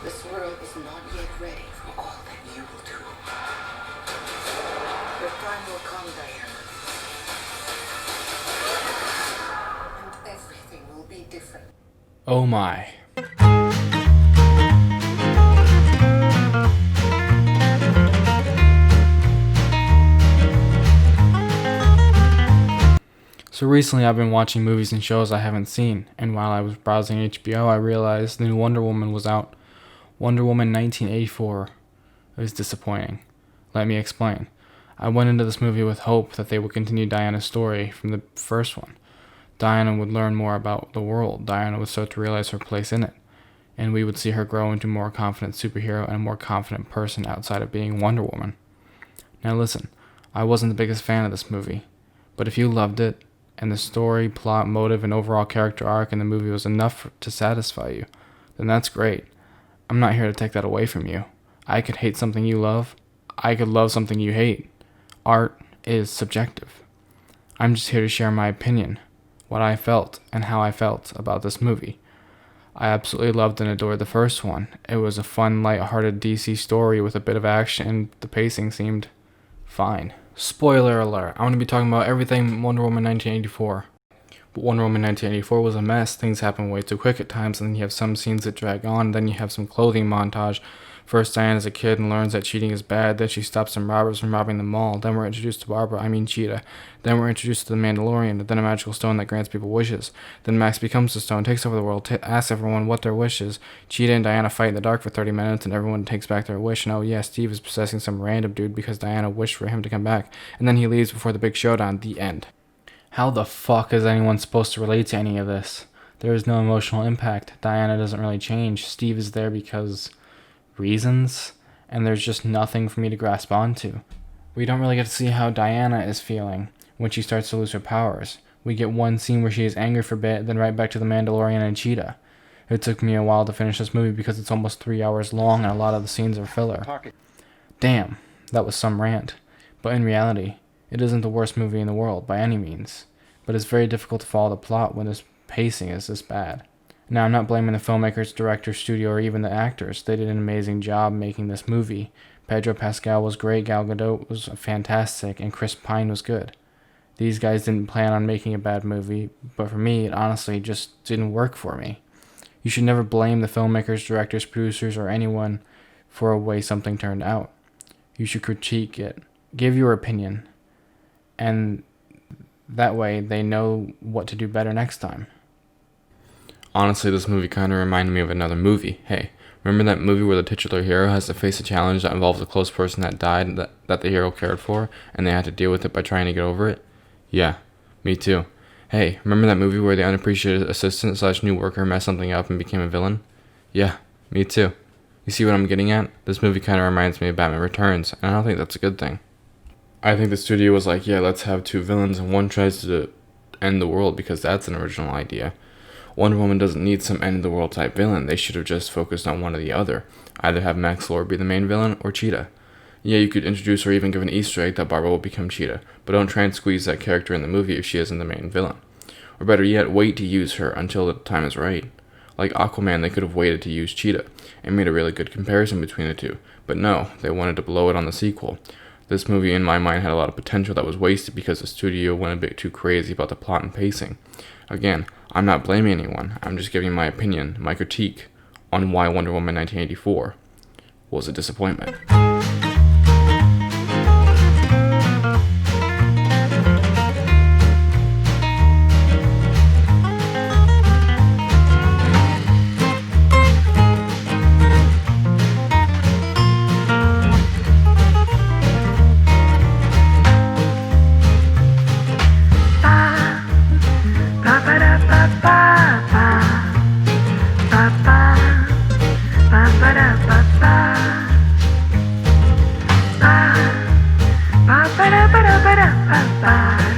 This world is not yet ready for all that you will do. Your time will come, Diana. And everything will be different. Oh my. So recently I've been watching movies and shows I haven't seen, and while I was browsing HBO I realized the new Wonder Woman was out. Wonder Woman 1984. It was disappointing. Let me explain. I went into this movie with hope that they would continue Diana's story from the first one. Diana would learn more about the world, Diana would start to realize her place in it, and we would see her grow into a more confident superhero and a more confident person outside of being Wonder Woman. Now listen, I wasn't the biggest fan of this movie, but if you loved it, and the story, plot, motive, and overall character arc in the movie was enough to satisfy you, then that's great. I'm not here to take that away from you. I could hate something you love. I could love something you hate. Art is subjective. I'm just here to share my opinion, what I felt, and how I felt about this movie. I absolutely loved and adored the first one. It was a fun, light-hearted DC story with a bit of action, and the pacing seemed fine. Spoiler alert, I'm going to be talking about everything Wonder Woman 1984. But Wonder Woman 1984 was a mess. Things happen way too quick at times, and then you have some scenes that drag on, then you have some clothing montage. First, Diana's a kid and learns that cheating is bad, then she stops some robbers from robbing the mall, then we're introduced to Cheetah, then we're introduced to the Mandalorian, then a magical stone that grants people wishes, then Max becomes the stone, takes over the world, asks everyone what their wish is. Cheetah and Diana fight in the dark for 30 minutes, and everyone takes back their wish, and oh yeah, Steve is possessing some random dude because Diana wished for him to come back, and then he leaves before the big showdown, the end. How the fuck is anyone supposed to relate to any of this? There is no emotional impact. Diana doesn't really change. Steve is there because reasons, and there's just nothing for me to grasp onto. We don't really get to see how Diana is feeling when she starts to lose her powers. We get one scene where she is angry for a bit, then right back to the Mandalorian and Cheetah. It took me a while to finish this movie because it's almost 3 hours long and a lot of the scenes are filler. Damn, that was some rant. But in reality, it isn't the worst movie in the world by any means, but it's very difficult to follow the plot when this pacing is this bad. Now, I'm not blaming the filmmakers, director, studio, or even the actors. They did an amazing job making this movie. Pedro Pascal was great, Gal Gadot was fantastic, and Chris Pine was good. These guys didn't plan on making a bad movie, but for me, it honestly just didn't work for me. You should never blame the filmmakers, directors, producers, or anyone for a way something turned out. You should critique it, give your opinion, and that way they know what to do better next time. Honestly, this movie kind of reminded me of another movie. Hey, remember that movie where the titular hero has to face a challenge that involves a close person that died that the hero cared for, and they had to deal with it by trying to get over it? Yeah, me too. Hey, remember that movie where the unappreciated assistant / new worker messed something up and became a villain? Yeah, me too. You see what I'm getting at? This movie kind of reminds me of Batman Returns, and I don't think that's a good thing. I think the studio was like, yeah, let's have two villains, and one tries to end the world because that's an original idea. Wonder Woman doesn't need some end-of-the-world type villain. They should have just focused on one or the other. Either have Max Lord be the main villain, or Cheetah. Yeah, you could introduce or even give an Easter egg that Barbara will become Cheetah, but don't try and squeeze that character in the movie if she isn't the main villain. Or better yet, wait to use her until the time is right. Like Aquaman, they could have waited to use Cheetah, and made a really good comparison between the two. But no, they wanted to blow it on the sequel. This movie, in my mind, had a lot of potential that was wasted because the studio went a bit too crazy about the plot and pacing. Again, I'm not blaming anyone, I'm just giving my opinion, my critique, on why Wonder Woman 1984 was a disappointment. Ba ba da ba da ba da ba ba.